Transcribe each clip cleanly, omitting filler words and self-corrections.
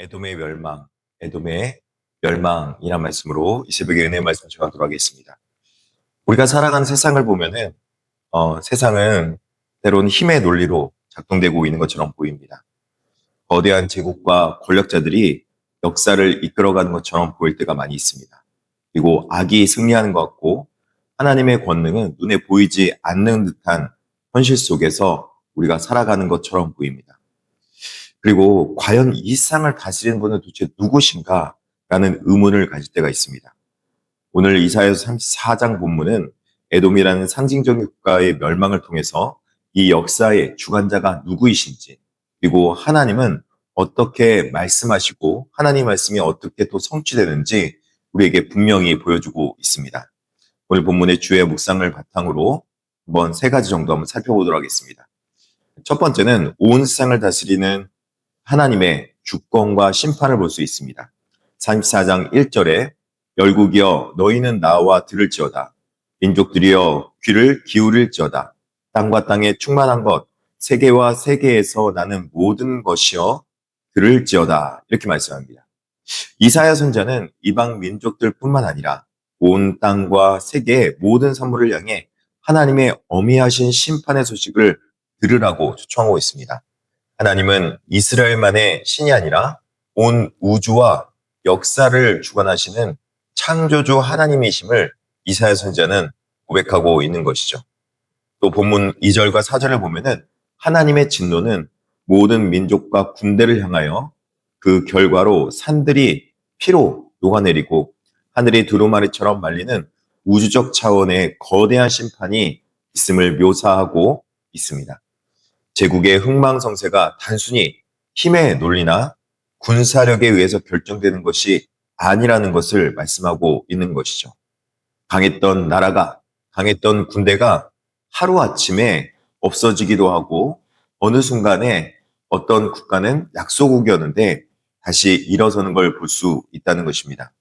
에돔의 멸망, 에돔의 멸망이란 말씀으로 이 새벽에 은혜의 말씀 전하도록 하겠습니다. 우리가 살아가는 세상을 보면은 세상은 때로는 힘의 논리로 작동되고 있는 것처럼 보입니다. 거대한 제국과 권력자들이 역사를 이끌어가는 것처럼 보일 때가 많이 있습니다. 그리고 악이 승리하는 것 같고 하나님의 권능은 눈에 보이지 않는 듯한 현실 속에서 우리가 살아가는 것처럼 보입니다. 그리고 과연 이 세상을 다스리는 분은 도대체 누구신가? 라는 의문을 가질 때가 있습니다. 오늘 이사야서 34장 본문은 에돔이라는 상징적인 국가의 멸망을 통해서 이 역사의 주관자가 누구이신지, 그리고 하나님은 어떻게 말씀하시고 하나님 말씀이 어떻게 또 성취되는지 우리에게 분명히 보여주고 있습니다. 오늘 본문의 주의 묵상을 바탕으로 한번 세 가지 정도 한번 살펴보도록 하겠습니다. 첫 번째는 온 세상을 다스리는 하나님의 주권과 심판을 볼 수 있습니다. 34장 1절에 열국이여 너희는 나와 들을지어다. 민족들이여 귀를 기울일지어다. 땅과 땅에 충만한 것 세계와 세계에서 나는 모든 것이여 들을지어다. 이렇게 말씀합니다. 이사야 선자는 이방 민족들뿐만 아니라 온 땅과 세계의 모든 산물을 향해 하나님의 어미하신 심판의 소식을 들으라고 초청하고 있습니다. 하나님은 이스라엘만의 신이 아니라 온 우주와 역사를 주관하시는 창조주 하나님이심을 이사야 선지자는 고백하고 있는 것이죠. 또 본문 2절과 4절을 보면은 하나님의 진노는 모든 민족과 군대를 향하여 그 결과로 산들이 피로 녹아내리고 하늘이 두루마리처럼 말리는 우주적 차원의 거대한 심판이 있음을 묘사하고 있습니다. 제국의 흥망성쇠가 단순히 힘의 논리나 군사력에 의해서 결정되는 것이 아니라는 것을 말씀하고 있는 것이죠. 강했던 나라가, 강했던 군대가 하루아침에 없어지기도 하고 어느 순간에 어떤 국가는 약소국이었는데 다시 일어서는 걸 볼 수 있다는 것입니다.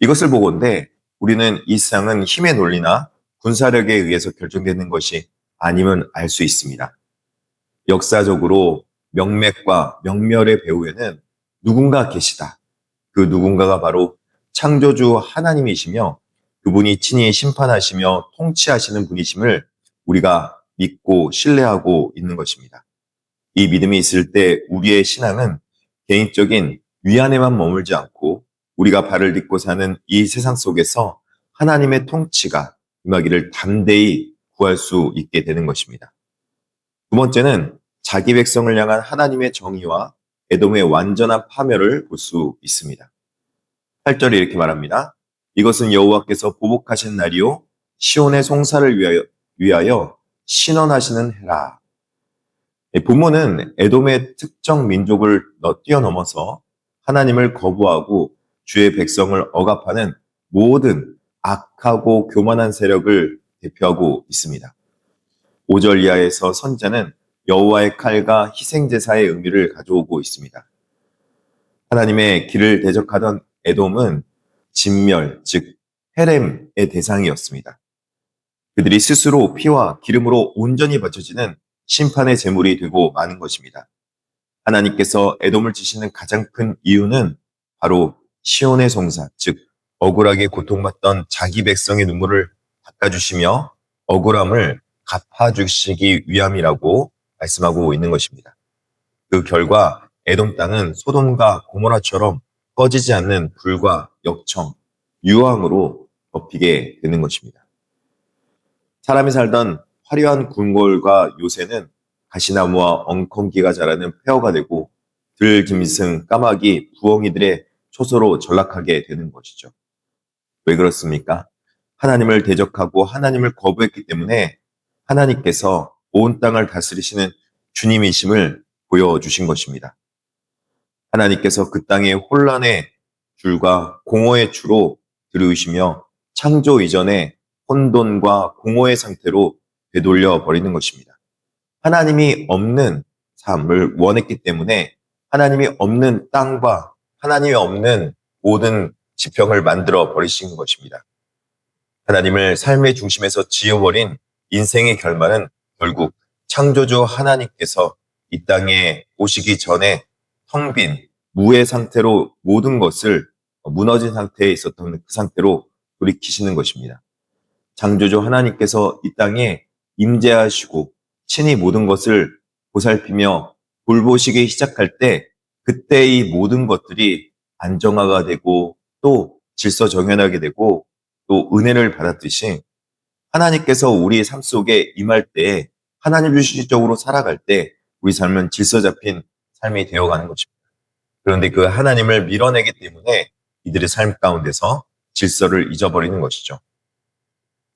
이것을 보건대 우리는 이 세상은 힘의 논리나 군사력에 의해서 결정되는 것이 아님은 알 수 있습니다. 역사적으로 명맥과 명멸의 배후에는 누군가 계시다. 그 누군가가 바로 창조주 하나님이시며 그분이 친히 심판하시며 통치하시는 분이심을 우리가 믿고 신뢰하고 있는 것입니다. 이 믿음이 있을 때 우리의 신앙은 개인적인 위안에만 머물지 않고 우리가 발을 딛고 사는 이 세상 속에서 하나님의 통치가 임하기를 담대히 구할 수 있게 되는 것입니다. 두 번째는 자기 백성을 향한 하나님의 정의와 에돔의 완전한 파멸을 볼 수 있습니다. 8절에 이렇게 말합니다. 이것은 여호와께서 보복하신 날이요 시온의 송사를 위하여 신원하시는 해라. 본문은 에돔의 특정 민족을 뛰어넘어서 하나님을 거부하고 주의 백성을 억압하는 모든 악하고 교만한 세력을 대표하고 있습니다. 5절 이하에서 선자는 여호와의 칼과 희생제사의 의미를 가져오고 있습니다. 하나님의 길을 대적하던 에돔은 진멸, 즉 헤렘의 대상이었습니다. 그들이 스스로 피와 기름으로 온전히 바쳐지는 심판의 제물이 되고 마는 것입니다. 하나님께서 에돔을 치시는 가장 큰 이유는 바로 시온의 송사, 즉 억울하게 고통받던 자기 백성의 눈물을 닦아주시며 억울함을 갚아주시기 위함이라고 말씀하고 있는 것입니다. 그 결과 에돔 땅은 소돔과 고모라처럼 꺼지지 않는 불과 역청, 유황으로 덮이게 되는 것입니다. 사람이 살던 화려한 궁궐과 요새는 가시나무와 엉겅기가 자라는 폐허가 되고 들짐승, 까마귀, 부엉이들의 초소로 전락하게 되는 것이죠. 왜 그렇습니까? 하나님을 대적하고 하나님을 거부했기 때문에 하나님께서 온 땅을 다스리시는 주님이심을 보여주신 것입니다. 하나님께서 그 땅의 혼란의 줄과 공허의 주로 들이우시며 창조 이전에 혼돈과 공허의 상태로 되돌려 버리는 것입니다. 하나님이 없는 삶을 원했기 때문에 하나님이 없는 땅과 하나님이 없는 모든 지평을 만들어 버리신 것입니다. 하나님을 삶의 중심에서 지어버린 인생의 결말은 결국 창조주 하나님께서 이 땅에 오시기 전에 텅 빈 무의 상태로 모든 것을 무너진 상태에 있었던 그 상태로 돌이키시는 것입니다. 창조주 하나님께서 이 땅에 임재하시고 친히 모든 것을 보살피며 돌보시기 시작할 때 그때 이 모든 것들이 안정화가 되고 또 질서정연하게 되고 또 은혜를 받았듯이 하나님께서 우리의 삶 속에 임할 때 하나님 주시적으로 살아갈 때 우리 삶은 질서 잡힌 삶이 되어가는 것입니다. 그런데 그 하나님을 밀어내기 때문에 이들의 삶 가운데서 질서를 잊어버리는 것이죠.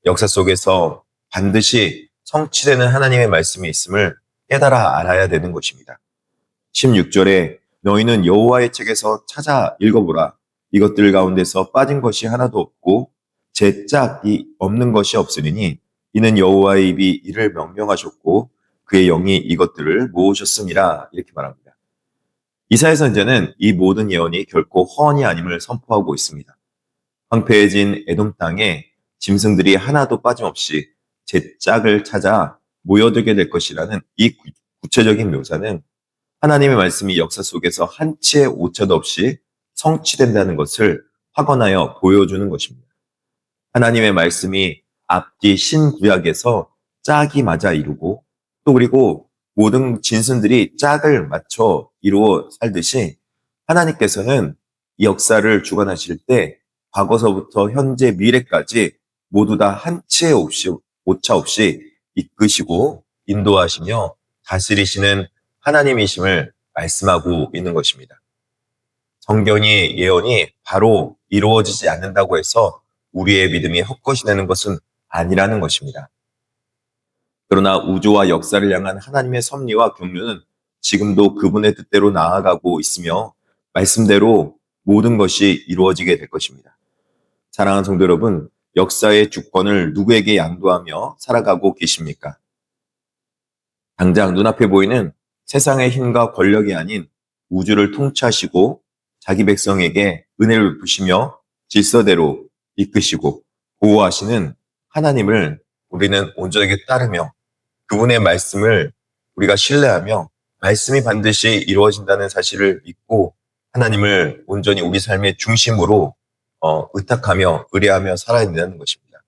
역사 속에서 반드시 성취되는 하나님의 말씀이 있음을 깨달아 알아야 되는 것입니다. 16절에 너희는 여호와의 책에서 찾아 읽어보라. 이것들 가운데서 빠진 것이 하나도 없고 제 짝이 없는 것이 없으리니 이는 여호와의 입이 이를 명령하셨고 그의 영이 이것들을 모으셨음이라 이렇게 말합니다. 이사야 선지자는 이 모든 예언이 결코 허언이 아님을 선포하고 있습니다. 황폐해진 에돔 땅에 짐승들이 하나도 빠짐없이 제 짝을 찾아 모여들게 될 것이라는 이 구체적인 묘사는 하나님의 말씀이 역사 속에서 한치의 오차도 없이 성취된다는 것을 확언하여 보여주는 것입니다. 하나님의 말씀이 앞뒤 신구약에서 짝이 맞아 이루고 또 그리고 모든 진순들이 짝을 맞춰 이루어 살듯이 하나님께서는 이 역사를 주관하실 때 과거서부터 현재 미래까지 모두 다 한치의 오차 없이 이끄시고 인도하시며 다스리시는 하나님이심을 말씀하고 있는 것입니다. 성경의 예언이 바로 이루어지지 않는다고 해서 우리의 믿음이 헛것이 되는 것은 아니라는 것입니다. 그러나 우주와 역사를 향한 하나님의 섭리와 경륜은 지금도 그분의 뜻대로 나아가고 있으며 말씀대로 모든 것이 이루어지게 될 것입니다. 사랑하는 성도 여러분, 역사의 주권을 누구에게 양도하며 살아가고 계십니까? 당장 눈앞에 보이는 세상의 힘과 권력이 아닌 우주를 통치하시고 자기 백성에게 은혜를 베푸시며 질서대로 이끄시고 보호하시는 하나님을 우리는 온전하게 따르며 그분의 말씀을 우리가 신뢰하며 말씀이 반드시 이루어진다는 사실을 믿고 하나님을 온전히 우리 삶의 중심으로 의탁하며 의뢰하며 살아야 된다는 것입니다.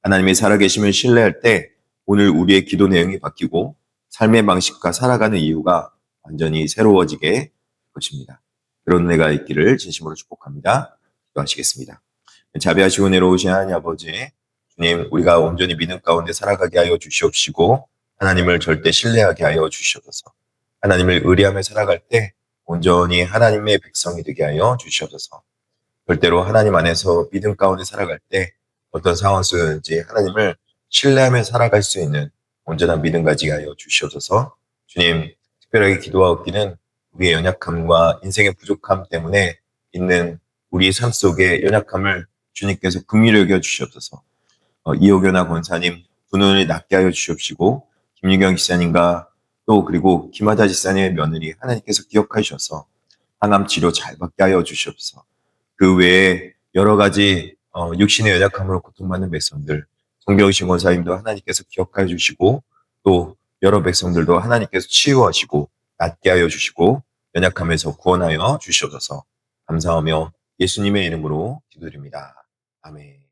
하나님의 살아계심을 신뢰할 때 오늘 우리의 기도 내용이 바뀌고 삶의 방식과 살아가는 이유가 완전히 새로워지게 될 것입니다. 그런 은혜가 있기를 진심으로 축복합니다. 기도하시겠습니다. 자비하시고 내려오신 하나님 아버지, 주님, 우리가 온전히 믿음 가운데 살아가게 하여 주시옵시고 하나님을 절대 신뢰하게 하여 주시옵소서. 하나님을 의뢰하며 살아갈 때 온전히 하나님의 백성이 되게 하여 주시옵소서. 절대로 하나님 안에서 믿음 가운데 살아갈 때 어떤 상황 속이든지 하나님을 신뢰하며 살아갈 수 있는 온전한 믿음 가지게 하여 주시옵소서. 주님, 특별하게 기도하옵기는 우리의 연약함과 인생의 부족함 때문에 있는 우리의 삶 속의 연약함을 주님께서 긍휼히 여겨 주시옵소서. 이호교나 권사님 두 눈을 낫게 하여 주시옵시고 김유경 지사님과 또 그리고 김하자 지사님의 며느리 하나님께서 기억하여 주셔서 항암 치료 잘 받게 하여 주시옵소서. 그 외에 여러 가지 육신의 연약함으로 고통받는 백성들, 송병신 권사님도 하나님께서 기억하여 주시고 또 여러 백성들도 하나님께서 치유하시고 낫게 하여 주시고 연약함에서 구원하여 주시옵소서. 감사하며 예수님의 이름으로 기도드립니다. 아멘.